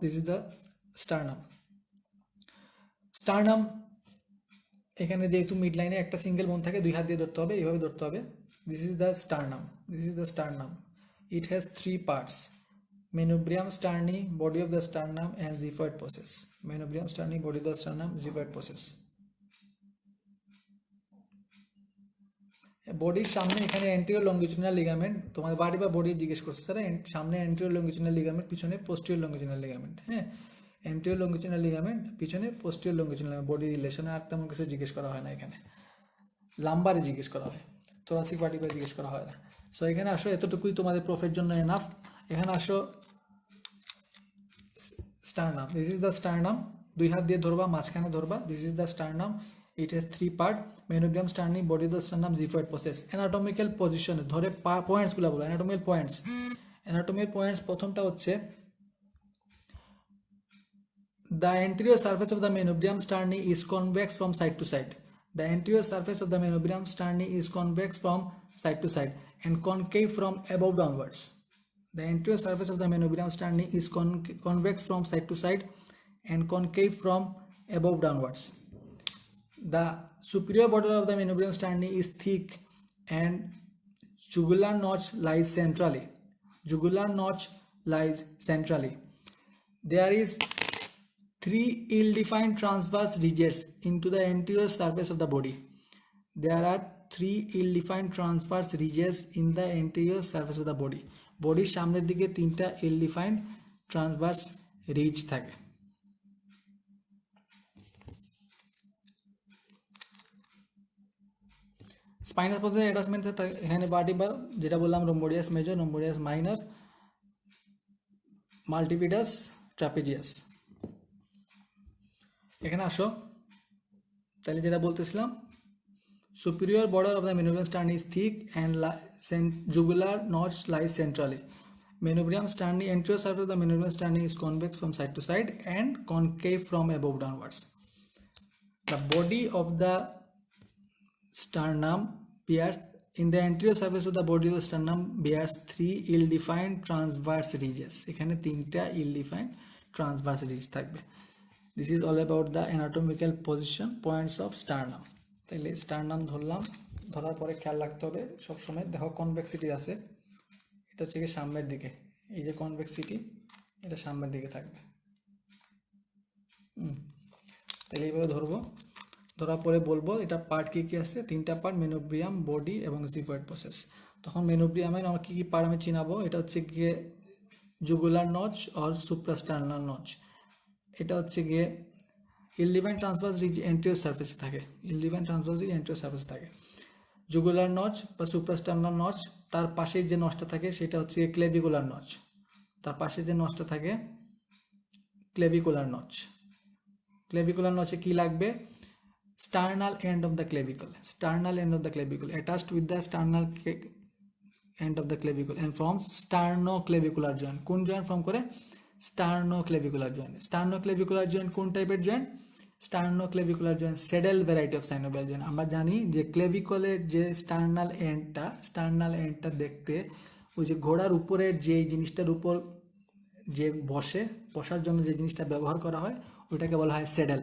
this is the sternum. Sternum এখানে যেহেতু mid লাইনে একটা সিঙ্গেল বোন থাকে, দুই হাত দিয়ে ধরতে হবে, এইভাবে ধরতে হবে। This is the sternum, this is the sternum. It has 3 parts: manubrium sterni, body of the sternum and xiphoid process. Manubrium sterni, body of the sternum, xiphoid process. বডির সামনে এখানে অ্যান্টেরিয়র লংজিটুডিনাল লিগামেন্ট, তোমার বাড়ি বা বডি জিজ্ঞেস করছে তারা, সামনে অ্যান্টেরিয়র লংজিটুডিনাল লিগামেন্ট, পিছনে পোস্টেরিয়র লংজিটুডিনাল লিগামেন্ট। হ্যাঁ, অ্যান্টেরিয়র লংজিটুডিনাল লিগামেন্ট, পিছনে পোস্টেরিয়র লংজিটুডিনাল, বডি রিলেশনে আর তেমন কিছু জিজ্ঞেস করা হয় না। এখানে লাম্বারে জিজ্ঞেস করা হয়, থোরাসিক ভার্টিব্রায় জিজ্ঞেস করা হয় না। সো এখানে আসো, এতটুকুই তোমাদের প্রফের জন্য এনাফ। এখানে আসো sternum, this is the sternum, দুই হাত দিয়ে ধরবা, মাঝখানে ধরবা, this is the sternum. It has 3 part: manubrium sterni, body of the sternum, xiphoid process. Anatomical পজিশনে ধরে পয়েন্টসগুলো বলো, অ্যানাটমিক্যাল পয়েন্টস। অ্যানাটমিক্যাল পয়েন্টস প্রথমটা হচ্ছে the anterior surface of the Maenobrium sterni is convex from side to side. The anterior surface of the Maenobrium sterni is convex from side to side and concave from above downwards. The anterior surface of the Maenobrium sterni is convex from side to side and concave from above downwards. The superior border of the Maenobrium sterni is thick and jugular notch lies centrally. Jugular notch lies centrally. There is 3 ill-defined transverse ridges into the anterior surface of the body. There are 3 ill-defined transverse ridges in the anterior surface of the body. বডির সামনের দিকে 3টা ill-defined transverse ridge থাকে। Spinal প্রসেসের attachment এখানে vertebral, যেটা বললাম, রোম্বোডিয়াস major, রোম্বোডিয়াস minor, মাল্টিপিটাস, trapezius. এখানে আসো, তাহলে যেটা বলতেছিলাম, superior border of the Maenobrium sterni is thick and jugular notch lies centrally. Maenobrium sterni, anterior surface of the Maenobrium sterni is convex from side to side and concave from above downwards. The body of the sternum bears, in the anterior surface of the body of the sternum bears 3 ill-defined transverse ridges. এখানে 3টা ill-defined transverse ridge থাকবে। This is all about the anatomical position points of sternum. তাহলে sternum ধরলাম, ধরার পরে খেয়াল রাখতে হবে সবসময়, দেখো কনভেক্সিটি আছে, এটা হচ্ছে গিয়ে সামনের দিকে, এই যে কনভেক্সিটি, এটা সামনের দিকে থাকবে। তাহলে এইভাবে ধরবো, ধরার পরে বলবো এটা পার্ট কী কী আছে, 3টা পার্ট: মেনোব্রিয়াম, বডি এবং জিফয়েড প্রসেস। তখন মেনোব্রিয়ামের আমার কী কী পার্ট আমি চিনাবো, এটা হচ্ছে গিয়ে জুগুলার নচ অর সুপ্রাস্টার্নাল নচ, এটা হচ্ছে গিয়ে ইল-ডিফাইন্ড ট্রান্সভার্স রিজ এন্টিরিয়র সারফেসে থাকে, ইল-ডিফাইন্ড ট্রান্সভার্স রিজ এন্টিরিয়র সারফেসে থাকে। জুগুলার নচ বা সুপ্রাস্টার্নাল নচ, তার পাশে যে নচটা থাকে সেটা হচ্ছে ক্লেভিকুলার নচ, তার পাশে যে নচটা থাকে ক্লেভিকুলার নচ। ক্লেভিকুলার নচে কি লাগবে? Sternal end of the clavicle, sternal end of the clavicle attached with the sternal end of the clavicle and forms sternoclavicular joint। কোন জয়েন্ট ফর্ম করে? sternoclavicular joint। sternoclavicular joint কোন টাইপের joint? sternoclavicular joint saddle variety of synovial joint. আমরা জানি যে ক্লেভিকলের যে sternal এন্ডটা দেখতে ওই যে ঘোড়ার উপরের যে জিনিসটার উপর যে বসার জন্য যে জিনিসটা ব্যবহার করা হয় ওইটাকে বলা হয় স্যাডেল,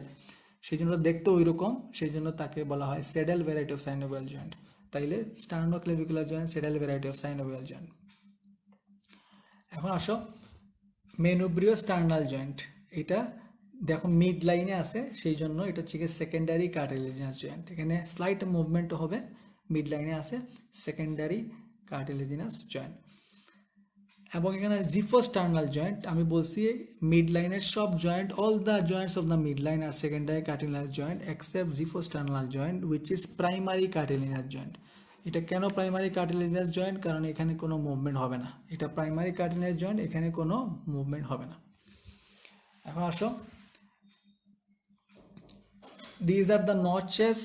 সেই জন্য দেখতে ওই রকম, সেই জন্য তাকে বলা হয় saddle variety of synovial joint. তাইলে sternoclavicular joint saddle variety of synovial joint. এখন আসো মেনোব্রিও স্টার্নাল জয়েন্ট, এটা দেখো মিড লাইনে আছে, সেই জন্য এটা হচ্ছে সেকেন্ডারি কার্টিলেজিনাস জয়েন্ট। এখানে স্লাইট মুভমেন্ট হবে, মিড লাইনে আছে সেকেন্ডারি কার্টিলেজিনাস জয়েন্ট। এবং এখানে জিফোস্টার্নাল জয়েন্ট, আমি বলছি মিড লাইনের সব joint, all the joints of the mid line আর secondary cartilaginous joint except xiphisternal joint which is primary cartilaginous joint. এটা কেন প্রাইমারি কার্টিলেজিনাস জয়েন্ট? কারণ এখানে কোনো মুভমেন্ট হবে না, এটা প্রাইমারি কার্টিলেজিনাস জয়েন্ট, এখানে কোনো মুভমেন্ট হবে না। এখন আসো, these are the notches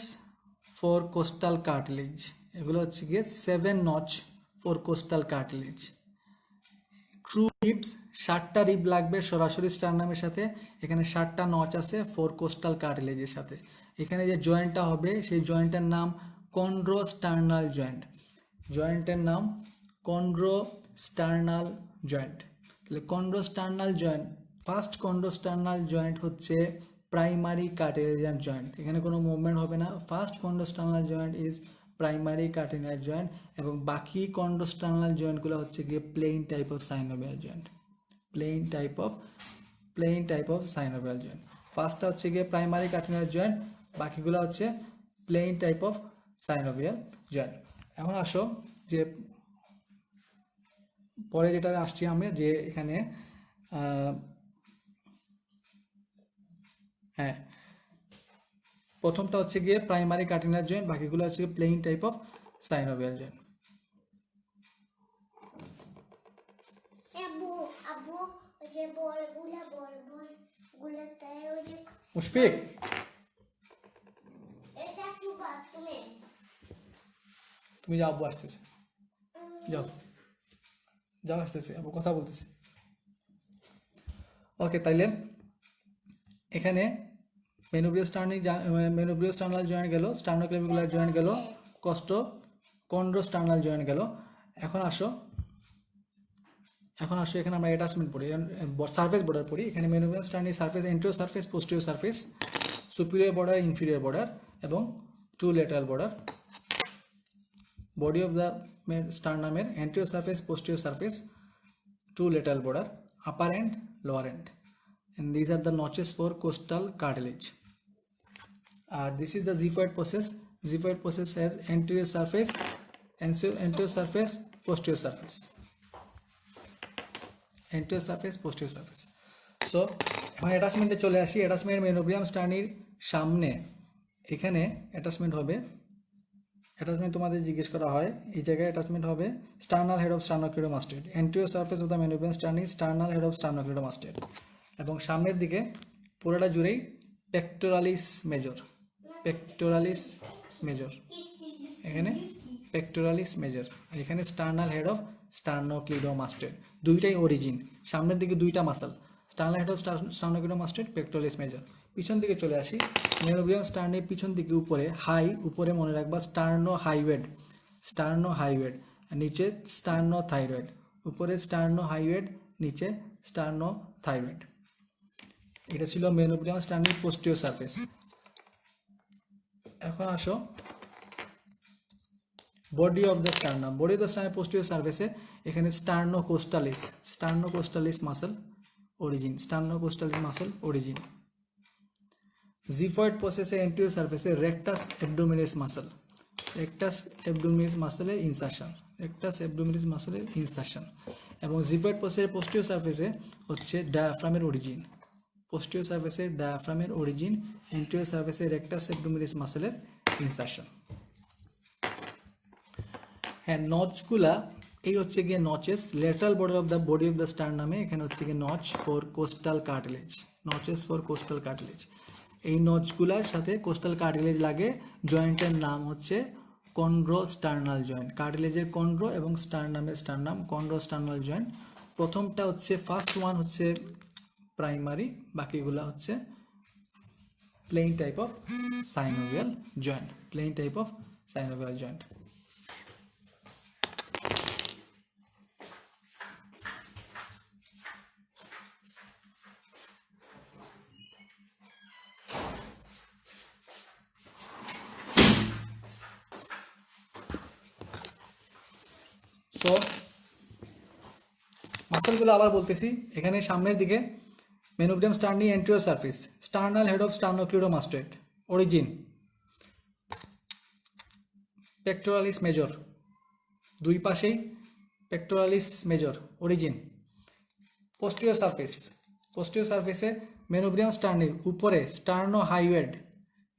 for costal cartilage, এগুলো হচ্ছে গিয়ে 7 notch for costal cartilage. True ribs, 7টা রিব লাগবে সরাসরি স্টার্নামের সাথে, এখানে 7টা নচ আছে 4 কোস্টাল কার্টিলেজের সাথে। এখানে যে জয়েন্টটা হবে সেই জয়েন্টের নাম কন্ড্রোস্টার্নাল জয়েন্ট, জয়েন্টের নাম কন্ড্রোস্টার্নাল জয়েন্ট। তাহলে chondrosternal joint first chondrosternal joint হচ্ছে প্রাইমারি কার্টিলেজিয়ান জয়েন্ট, এখানে কোনো মুভমেন্ট হবে না। First chondrosternal joint is primary cartilaginous joint, এবং বাকি কন্ডোস্টার্নাল জয়েন্টগুলো হচ্ছে গিয়ে plane type of synovial joint, plane type of synovial joint. ফার্স্টটা হচ্ছে গিয়ে প্রাইমারি কার্টিলেজিয়ান জয়েন্ট, বাকিগুলো হচ্ছে plane type of synovial joint. এখন আসো যে পরে যেটা আসছি আমি, যে এখানে হ্যাঁ প্রথমটা হচ্ছে গিয়ে প্রাইমারি কার্টিলেজিয়ান জয়েন্ট, বাকিগুলো হচ্ছে plane type of synovial joint. Mushfiq তুমি যাও, আব্বু আসতেছে, যাও যাও আসতেছে, আব্বু কথা বলতেছে। ওকে, তাইলে এখানে মেনুব্রিয়াস জয়েন্ট গেল, স্টার্নোক্লেভিকুলার জয়েন্ট গেল, কন্ড্রোস্টার্নাল জয়েন্ট গেল। এখন আসো এখানে আমরা অ্যাটাচমেন্ট পড়ি, সারফেস বর্ডার পড়ি। এখানে manubrium sterni surface, anterior surface, posterior surface, superior border, inferior border এবং two lateral border. Body of the স্টার্নামের anterior surface, posterior surface, two lateral border, upper end, lower end, and these are the notches for costal cartilage. This is the xiphoid process. Xiphoid process has anterior surface, posterior surface, anterior surface, posterior surface. So এখন অ্যাটাচমেন্টে চলে আসি। Attachment মেনোব্রিয়াম স্টার্নির সামনে এখানে attachment হবে। Attachment তোমাদের জিজ্ঞেস করা হয়, এই জায়গায় অ্যাটাচমেন্ট হবে sternal head of sternocleidomastoid, anterior surface of the manubrium sterni, sternal head of sternocleidomastoid, এবং সামনের দিকে পুরোটা জুড়েই পেক্টোরালিস মেজর, এখানে পেক্টোরালিস মেজর, আর এখানে স্টার্নাল হেড অফ স্টার্নোক্লিডোমাস্টেড। দুইটাই অরিজিন, সামনের দিকে দুইটা muscle, sternal head of sternocleidomastoid, pectoralis major. পিছন দিকে চলে আসি, মেনোব্রিয়াম স্টার্নির পিছন দিকে উপরে মনে রাখবা স্টার্নোহাইওয়েড, নিচে স্টার্নোথাইরয়েড, উপরে স্টার্নোহাইওয়েড, নিচে স্টার্নোথাইরয়েড। এটা ছিল মেনোব্রিয়াম স্টার্নির পোস্টিরিয়র সারফেস। এখন আসো body of the sternum, posterior সারফেসে এখানে স্টার্নোকোস্টালিস মাসল অরিজিন, জিফয়েড প্রসেসে এন্টিরিয়র সারফেসে রেকটাস অ্যাবডোমিনালিস মাসলের ইনসারশন, এবং জিফয়েড প্রসেসের পোস্টিরিয়র সারফেসে হচ্ছে ডায়াফ্রামের অরিজিন, এন্টিরিয়র সারফেসে রেকটাস অ্যাবডোমিনালিস মাসলের ইনসারশন। হ্যাঁ, নচগুলা এই হচ্ছে গিয়ে notches, lateral border of the body of the স্টার্নামে এখানে হচ্ছে গিয়ে নচ ফর কোস্টাল কার্টিলেজ, এই নচগুলার সাথে কোস্টাল কার্টিলেজ লাগে। জয়েন্টের নাম হচ্ছে কন্ড্রোস্টার্নাল জয়েন্ট, কার্টিলেজের কন্ড্রো এবং স্টার্নামের স্টার্নাম, কন্ড্রোস্টার্নাল জয়েন্ট। প্রথমটা হচ্ছে ফার্স্ট ওয়ান হচ্ছে প্রাইমারি, বাকিগুলা হচ্ছে plane type of synovial joint. So মাসলগুলো আবার বলতেছি, এখানে সামনের দিকে manubrium sterni anterior surface, sternal head of sternocleidomastoid origin, pectoralis major, দুই পাশেই পেক্টোরালিস মেজর অরিজিন। পোস্টিরিয়র সারফেসে মেনোব্রিয়াম স্টার্নির উপরে স্টার্নোহাইওয়েড,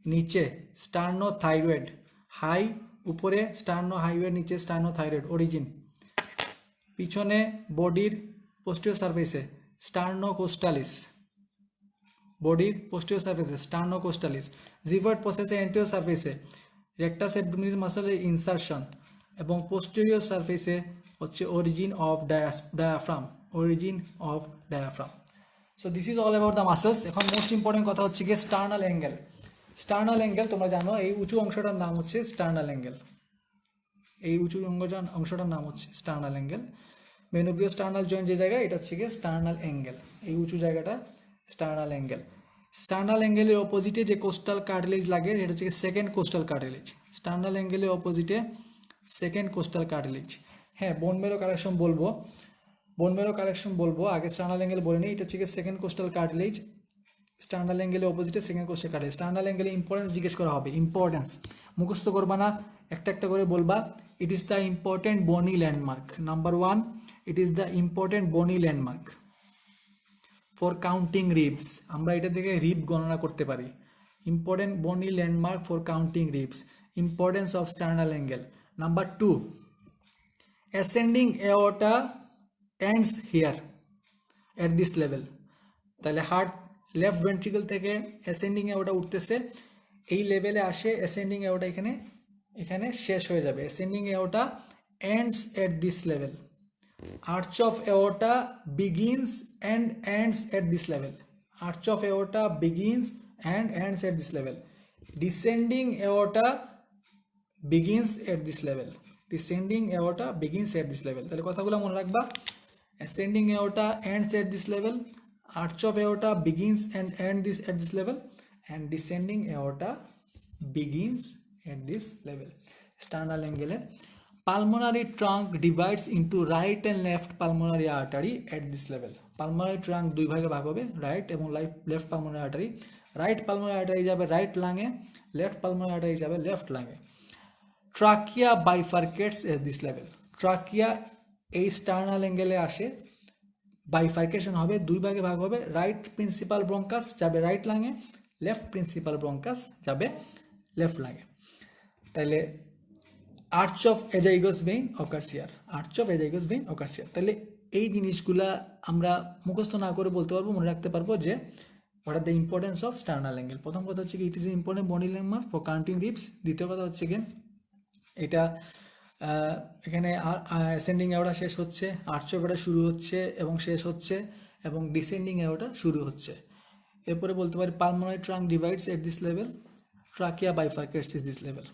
নিচে স্টার্নোথাইরয়েড, উপরে স্টার্নোহাইওয়েড, নিচে স্টার্নোথাইরয়েড অরিজিন। পিছনে বডির পোস্টিরিয়র সারফেসে স্টার্নোকোস্টালিস, জিফয়েড প্রসেসে এন্টিরিয়র সারফেসে রেকটাস অ্যাবডোমিনালিস মাসলের ইনসারশন, এবং পোস্টেরিয়র সারফেসে হচ্ছে origin of diaphragm. So this is all about the muscles. এখন মোস্ট ইম্পর্টেন্ট কথা হচ্ছে গিয়ে স্টার্নাল অ্যাঙ্গেল। তোমরা জানো এই উঁচু অংশটার নাম হচ্ছে স্টার্নাল অ্যাঙ্গেল। মেনোব্রিয়াস স্টার্নাল জয়েন্ট যে জায়গা, এটা হচ্ছে গিয়ে স্টার্নাল অ্যাঙ্গেল, এই উঁচু জায়গাটা স্টার্নাল অ্যাঙ্গেল। স্টার্নাল অ্যাঙ্গেলের অপোজিটে যে কোস্টাল কার্টিলেজ লাগে এটা হচ্ছে সেকেন্ড কোস্টাল কার্টিলেজ। স্টার্নাল অ্যাঙ্গেলের অপোজিটে সেকেন্ড কোস্টাল কার্টিলেজ। হ্যাঁ, বোন মেরো কালেকশন বলবো, আগে স্টার্নাল অ্যাঙ্গেল বলে নিই। এটা হচ্ছে সেকেন্ড কোস্টাল কার্টিলেজ, স্টার্নাল অ্যাঙ্গেলের অপোজিটে সেকেন্ড কোস্টাল কার্টিলেজ। স্টার্নাল অ্যাঙ্গেলে ইম্পর্টেন্স জিজ্ঞেস করা হবে, ইম্পর্টেন্স মুখস্থ করবা না, একটা একটা করে বলবা। ইট ইজ দ্য ইম্পর্টেন্ট বনি landmark, number 1, it is the important বনি ল্যান্ডমার্ক ফর কাউন্টিং রিবস। আমরা এটা থেকে রিব গণনা করতে পারি। ইম্পর্টেন্ট বনি landmark for counting ribs, importance of sternal angle. Number 2, ascending এওর্টা ends here at this level. তাহলে হার্ট লেফট ভেন্ট্রিকল থেকে অ্যাসেন্ডিং এওর্টা উঠতেছে, এই লেভেলে আসে, অ্যাসেন্ডিং এওর্টা এখানে শেষ হয়ে যাবে। Ascending এওর্টা ends at this level. Arch of aorta begins and ends at this level. Arch of aorta begins and ends at this level. Descending aorta begins at this level. Descending aorta begins at this level. তাহলে কথাগুলো মনে রাখবা। Ascending aorta ends at this level. Arch of aorta begins and ends at this level. And descending aorta begins at this level. Sternal angle. Pulmonary trunk divides into right and left pulmonary artery at this level. Pulmonary trunk দুই ভাগে ভাগ হবে, right এবং left pulmonary artery. Right pulmonary artery যাবে right লাঙে, left pulmonary artery যাবে left লাঙে। Trachea bifurcates at this level. Trachea এই স্টার্নাল অ্যাঙ্গেলে আসে, বাইফার্কেশন হবে, দুই ভাগে ভাগ হবে। রাইট প্রিন্সিপাল ব্রঙ্কাস যাবে রাইট লাঙে, লেফট প্রিন্সিপাল ব্রঙ্কাস যাবে লেফট লাঙে। তাহলে arch of azygos vein occurs here, arch of azygos vein occurs here. তাহলে এই জিনিসগুলা আমরা মুখস্থ না করে বলতে পারবো, মনে রাখতে পারবো যে what are the importance of sternal angle. প্রথম কথা হচ্ছে কি, it is important body landmark for counting ribs. দ্বিতীয় কথা হচ্ছে কি, এটা এখানে অ্যাসেন্ডিং এওটা শেষ হচ্ছে, আর্চ অফ এটা শুরু হচ্ছে এবং শেষ হচ্ছে, এবং ডিসেন্ডিং এওটা শুরু হচ্ছে। এরপরে বলতে পারি pulmonary trunk divides at this level, trachea bifurcates is this level.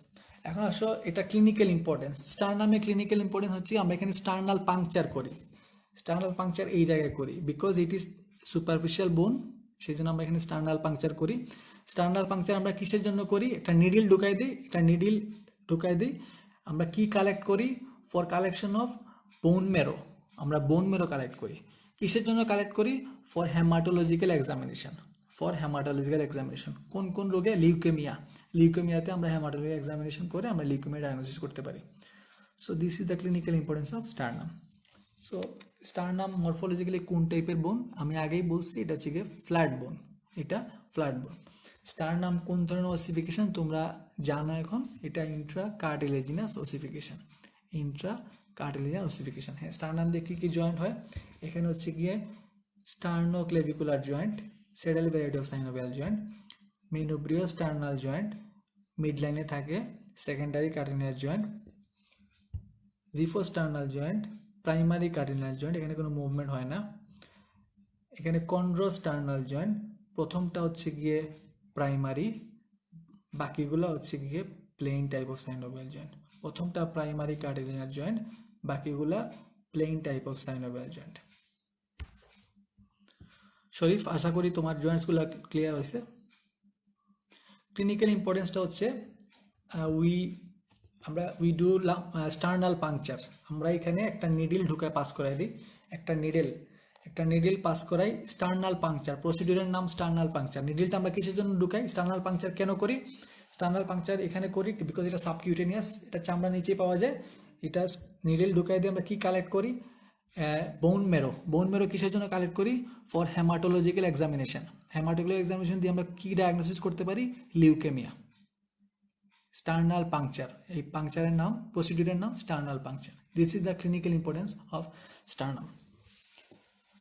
এখন আসো এটা ক্লিনিক্যাল ইম্পর্টেন্স। স্টার্নামে ক্লিনিক্যাল ইম্পর্টেন্স হচ্ছে আমরা এখানে স্টার্নাল পাংচার করি, স্টার্নাল পাংচার এই জায়গায় করি, বিকজ ইট ইজ সুপারফিশিয়াল বোন, সেই জন্য আমরা এখানে স্টার্নাল পাংচার করি। স্টার্নাল পাংচার আমরা কিসের জন্য করি, একটা নিডিল ঢুকাই দিই, আমরা কি কালেক্ট করি, ফর কালেকশন অফ বোন মেরো, আমরা বোন মেরো কালেক্ট করি। কিসের জন্য কালেক্ট করি, for haematological examination, for haematological examination. কোন কোন রোগে, লিউকেমিয়াতে আমরা হেমাটোলজিক্যাল এক্সামিনেশন করে আমরা লিউকেমিয়া ডায়াগনোসিস করতে পারি। So this is the clinical importance of sternum. So sternum morphologically কোন টাইপের বোন, আমি আগেই বলছি এটা হচ্ছে গিয়ে ফ্ল্যাট বোন, এটা ফ্ল্যাট বোন। স্টার্নাম কোন ধরনের ওসিফিকেশন তোমরা জানো এখন, এটা intra cartilaginous ossification, intra cartilaginous ossification. হ্যাঁ, স্টার্নাম দিয়ে কী কী জয়েন্ট হয়, এখানে হচ্ছে গিয়ে sternoclavicular joint, saddle variety of synovial joint, manubriosternal joint, mid লাইনে থাকে secondary cartilaginous joint, xiphisternal joint, primary cartilaginous joint, এখানে কোনো মুভমেন্ট হয় না। এখানে কন্ড্রোস্টার্নাল জয়েন্ট, প্রথমটা হচ্ছে গিয়ে প্রাইমারি, বাকিগুলো হচ্ছে গিয়ে plane type of synovial joint. প্রথমটা প্রাইমারি কার্টিলেজিনাস জয়েন্ট, বাকিগুলা plane type of synovial joint. Sharif, আশা করি তোমার জয়েন্টসগুলো ক্লিয়ার হয়েছে। ক্লিনিক্যাল ইম্পর্টেন্সটা হচ্ছে উই ডু স্টার্নাল পাংচার। আমরা এখানে একটা নিডিল ঢুকায় পাস করাই দিই, একটা নিডিল পাস করাই, স্টার্নাল পাংচার, প্রসিডিউরের নাম স্টার্নাল পাংচার। নিডিলটা আমরা কিসের জন্য ঢুকাই, স্টার্নাল পাংচার কেন করি, স্টার্নাল পাংচার এখানে করি বিকজ এটা সাবকিউটেনিয়াস, এটা চামড়া নিচেই পাওয়া যায়। এটা নিডিল ঢুকাই দিয়ে আমরা কি কালেক্ট করি, বোন মেরো কিসের জন্য কালেক্ট করি, for haematological examination. Haematological examination দিয়ে আমরা কি ডায়াগনোসিস করতে পারি, লিউকেমিয়া। স্টার্নাল পাংচার, এই পাংচারের নাম, প্রসিডিউরের নাম sternal puncture. This is the clinical importance of sternum.